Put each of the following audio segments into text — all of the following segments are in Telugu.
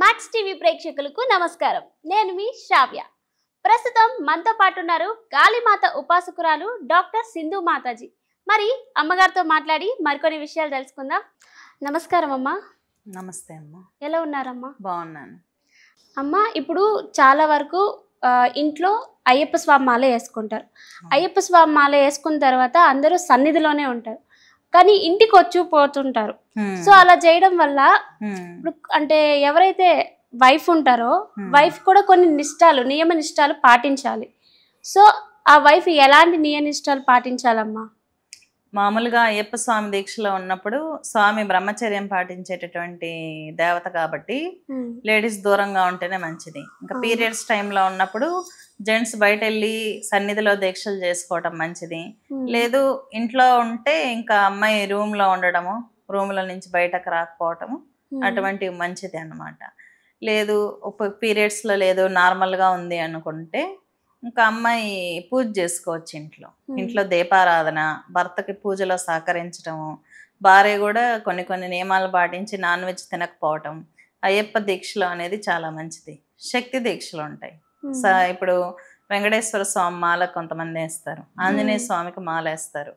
మ్యాక్స్ టీవీ ప్రేక్షకులకు నమస్కారం. నేను మీ శ్రావ్య. ప్రస్తుతం మనతో పాటు ఉన్నారు కాళీమాత ఉపాసకురాలు డాక్టర్ సింధు మాతాజీ. మరి అమ్మగారితో మాట్లాడి మరికొన్ని విషయాలు తెలుసుకుందాం. నమస్కారం అమ్మా. నమస్తే అమ్మా. ఎలా ఉన్నారమ్మా? బాగున్నాను అమ్మా. ఇప్పుడు చాలా వరకు ఇంట్లో అయ్యప్ప స్వామి మాల వేసుకుంటారు. అయ్యప్ప స్వామి మాల వేసుకున్న తర్వాత అందరూ సన్నిధిలోనే ఉంటారు, కానీ ఇంటికి వచ్చి పోతుంటారు. సో అలా చేయడం వల్ల ఇప్పుడు అంటే ఎవరైతే వైఫ్ ఉంటారో వైఫ్ కూడా కొన్ని నియమ నిష్టాలు పాటించాలి. సో ఆ వైఫ్ ఎలాంటి నియమ నిష్టాలు పాటించాలమ్మా? మామూలుగా అయ్యప్ప స్వామి దీక్షలో ఉన్నప్పుడు స్వామి బ్రహ్మచర్యం పాటించేటటువంటి దేవత కాబట్టి లేడీస్ దూరంగా ఉంటేనే మంచిది. ఇంకా పీరియడ్స్ టైంలో ఉన్నప్పుడు జెంట్స్ బయట వెళ్ళి సన్నిధిలో దీక్షలు చేసుకోవటం మంచిది. లేదు ఇంట్లో ఉంటే ఇంకా అమ్మాయి రూమ్లో ఉండడము, రూమ్లో నుంచి బయటకు రాకపోవటము అటువంటివి మంచిది అన్నమాట. లేదు పీరియడ్స్లో లేదు నార్మల్గా ఉంది అనుకుంటే ఇంకా అమ్మాయి పూజ చేసుకోవచ్చు. ఇంట్లో దీపారాధన, భర్తకి పూజలో సహకరించడము, భార్య కూడా కొన్ని నియమాలు పాటించి నాన్ వెజ్ తినకపోవటం అయ్యప్ప దీక్షలో అనేది చాలా మంచిది. శక్తి దీక్షలు ఉంటాయి. ఇప్పుడు వెంకటేశ్వర స్వామి మాల కొంతమంది వేస్తారు, ఆంజనేయ స్వామికి మాల వేస్తారు.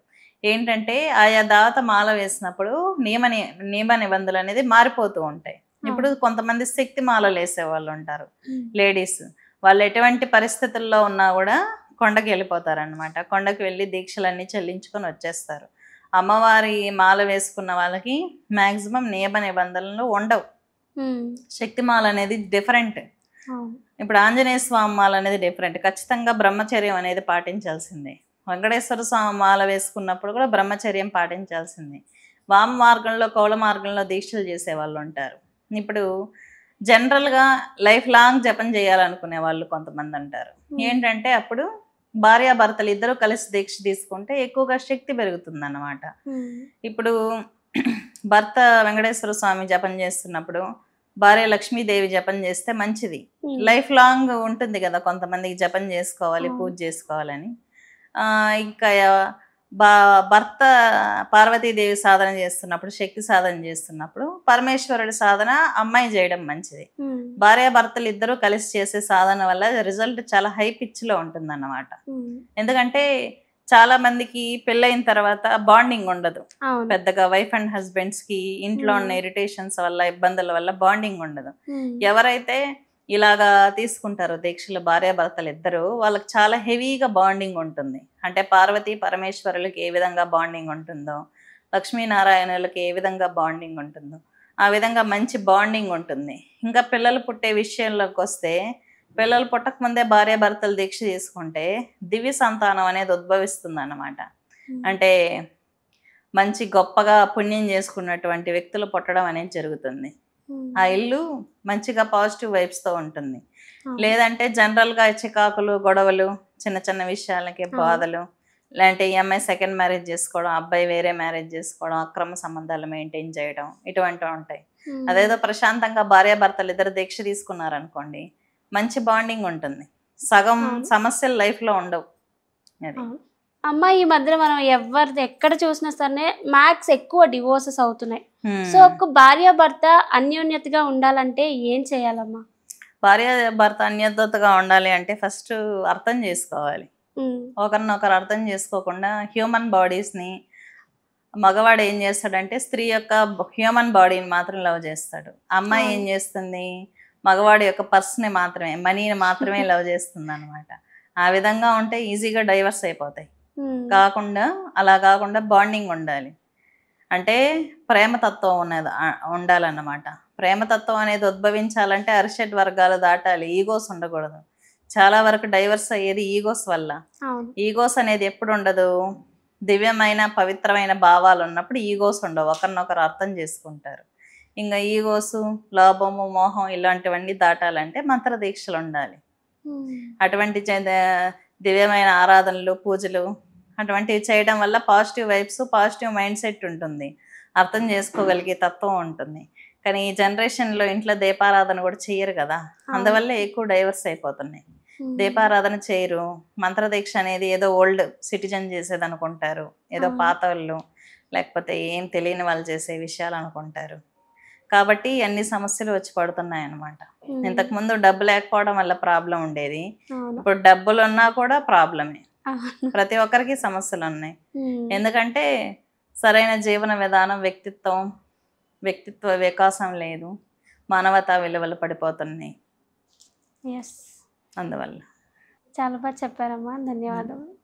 ఏంటంటే ఆయా దావత మాల వేసినప్పుడు నియమ నిబంధనలు అనేది మారిపోతూ ఉంటాయి. ఇప్పుడు కొంతమంది శక్తి మాలలు వేసే వాళ్ళు ఉంటారు లేడీస్. వాళ్ళు ఎటువంటి పరిస్థితుల్లో ఉన్నా కూడా కొండకి వెళ్ళిపోతారనమాట. కొండకి వెళ్ళి దీక్షలన్నీ చెల్లించుకొని వచ్చేస్తారు. అమ్మవారి మాల వేసుకున్న వాళ్ళకి మ్యాక్సిమం నియమ నిబంధనలు ఉండవు. శక్తి మాల అనేది డిఫరెంట్. ఇప్పుడు ఆంజనేయ స్వామి మాల అనేది డిఫరెంట్. ఖచ్చితంగా బ్రహ్మచర్యం అనేది పాటించాల్సిందే. వెంకటేశ్వర స్వామి మాల వేసుకున్నప్పుడు కూడా బ్రహ్మచర్యం పాటించాల్సిందే. వామ మార్గంలో కౌల మార్గంలో దీక్షలు చేసే వాళ్ళు ఉంటారు. ఇప్పుడు జనరల్గా లైఫ్ లాంగ్ జపం చేయాలనుకునే వాళ్ళు కొంతమంది అంటారు. ఏంటంటే అప్పుడు భార్యాభర్తలు ఇద్దరు కలిసి దీక్ష తీసుకుంటే ఎక్కువగా శక్తి పెరుగుతుంది అన్నమాట. ఇప్పుడు భర్త వెంకటేశ్వర స్వామి జపం చేస్తున్నప్పుడు భార్య లక్ష్మీదేవి జపం చేస్తే మంచిది. లైఫ్ లాంగ్ ఉంటుంది కదా, కొంతమందికి జపం చేసుకోవాలి, పూజ చేసుకోవాలని. ఇంకా భర్త పార్వతీదేవి సాధన చేస్తున్నప్పుడు, శక్తి సాధన చేస్తున్నప్పుడు పరమేశ్వరుడి సాధన అమ్మాయి చేయడం మంచిది. భార్యాభర్తలు ఇద్దరు కలిసి చేసే సాధన వల్ల రిజల్ట్ చాలా హై పిచ్ లో ఉంటుంది అన్నమాట. ఎందుకంటే చాలా మందికి పెళ్ళైన తర్వాత బాండింగ్ ఉండదు పెద్దగా. వైఫ్ అండ్ హస్బెండ్స్ కి ఇంట్లో ఉన్న ఇరిటేషన్స్ వల్ల, ఇబ్బందుల వల్ల బాండింగ్ ఉండదు. ఎవరైతే ఇలాగా తీసుకుంటారు దీక్షలు భార్యాభర్తలు ఇద్దరు, వాళ్ళకి చాలా హెవీగా బాండింగ్ ఉంటుంది. అంటే పార్వతీ పరమేశ్వరులకి ఏ విధంగా బాండింగ్ ఉంటుందో, లక్ష్మీనారాయణులకి ఏ విధంగా బాండింగ్ ఉంటుందో ఆ విధంగా మంచి బాండింగ్ ఉంటుంది. ఇంకా పిల్లలు పుట్టే విషయంలోకి వస్తే, పిల్లలు పుట్టకముందే భార్యాభర్తలు దీక్ష చేసుకుంటే దివ్య సంతానం అనేది ఉద్భవిస్తుంది అన్నమాట. అంటే మంచి గొప్పగా పుణ్యం చేసుకున్నటువంటి వ్యక్తులు పుట్టడం అనేది జరుగుతుంది. ఆ ఇల్లు మంచిగా పాజిటివ్ వైబ్స్తో ఉంటుంది. లేదంటే జనరల్గా చికాకులు, గొడవలు, చిన్న చిన్న విషయాలకి బాధలు, లేదంటే ఈ అమ్మాయి సెకండ్ మ్యారేజ్ చేసుకోవడం, అబ్బాయి వేరే మ్యారేజ్ చేసుకోవడం, అక్రమ సంబంధాలు మెయింటైన్ చేయడం, ఇటువంటివి ఉంటాయి. అదేదో ప్రశాంతంగా భార్యాభర్తలు ఇద్దరు దీక్ష తీసుకున్నారనుకోండి, మంచి బాండింగ్ ఉంటుంది. సగం సమస్యలు లైఫ్లో ఉండవు. అది అమ్మ, ఈ మధ్యన మనం ఎవరిది ఎక్కడ చూసినా సరే మ్యాక్స్ ఎక్కువ డివోర్సెస్ అవుతున్నాయి. సో ఒక భార్యాభర్త అన్యోన్యతగా ఉండాలంటే ఏం చేయాలమ్మా? భార్యాభర్త అన్యోన్యతగా ఉండాలి అంటే ఫస్ట్ అర్థం చేసుకోవాలి. ఒకరినొకరు అర్థం చేసుకోకుండా హ్యూమన్ బాడీస్ని, మగవాడు ఏం చేస్తాడంటే స్త్రీ యొక్క హ్యూమన్ బాడీని మాత్రం లవ్ చేస్తాడు. అమ్మాయి ఏం చేస్తుంది, మగవాడి యొక్క పర్స్ని మాత్రమే, మనీని మాత్రమే లవ్ చేస్తుంది అనమాట. ఆ విధంగా ఉంటే ఈజీగా డైవర్స్ అయిపోతాయి. అలా కాకుండా బాండింగ్ ఉండాలి. అంటే ప్రేమతత్వం అనేది ఉండాలన్నమాట. ప్రేమతత్వం అనేది ఉద్భవించాలంటే అరిషడ్ వర్గాలు దాటాలి, ఈగోస్ ఉండకూడదు. చాలా వరకు డైవర్స్ అయ్యేది ఈగోస్ వల్ల. ఈగోస్ అనేది ఎప్పుడు ఉండదు, దివ్యమైన పవిత్రమైన భావాలు ఉన్నప్పుడు ఈగోస్ ఉండవు, ఒకరినొకరు అర్థం చేసుకుంటారు. ఇంకా ఈగోస్, లోభము, మోహం ఇలాంటివన్నీ దాటాలంటే మంత్ర దీక్షలు ఉండాలి. అటువంటి దివ్యమైన ఆరాధనలు, పూజలు అటువంటివి చేయడం వల్ల positive vibes, positive mind set ఉంటుంది, అర్థం చేసుకోగలిగే తత్వం ఉంటుంది. కానీ ఈ జనరేషన్లో ఇంట్లో దీపారాధన కూడా చేయరు కదా, అందువల్ల ఎక్కువ డైవర్స్ అయిపోతున్నాయి. దీపారాధన చేయరు, మంత్రదీక్ష అనేది ఏదో ఓల్డ్ సిటిజన్ చేసేది అనుకుంటారు, ఏదో పాత వాళ్ళు లేకపోతే ఏం తెలియని వాళ్ళు చేసే విషయాలు అనుకుంటారు. కాబట్టి అన్ని సమస్యలు వచ్చి పడుతున్నాయి అన్నమాట. ఉమ్. ఇంతకు ముందు డబ్బు లేకపోవడం వల్ల ప్రాబ్లం ఉండేది, అవును. ఇప్పుడు డబ్బులు ఉన్నా కూడా ప్రాబ్లమే. అవును. ప్రతి ఒక్కరికి సమస్యలు ఉన్నాయి. ఉమ్. ఎందుకంటే సరైన జీవన విధానం, వ్యక్తిత్వ వికాసం లేదు, మానవతా విలువలు పడిపోతున్నాయి Yes. అందువల్ల. చాలా బాగా చెప్పారమ్మా, ధన్యవాదాలు.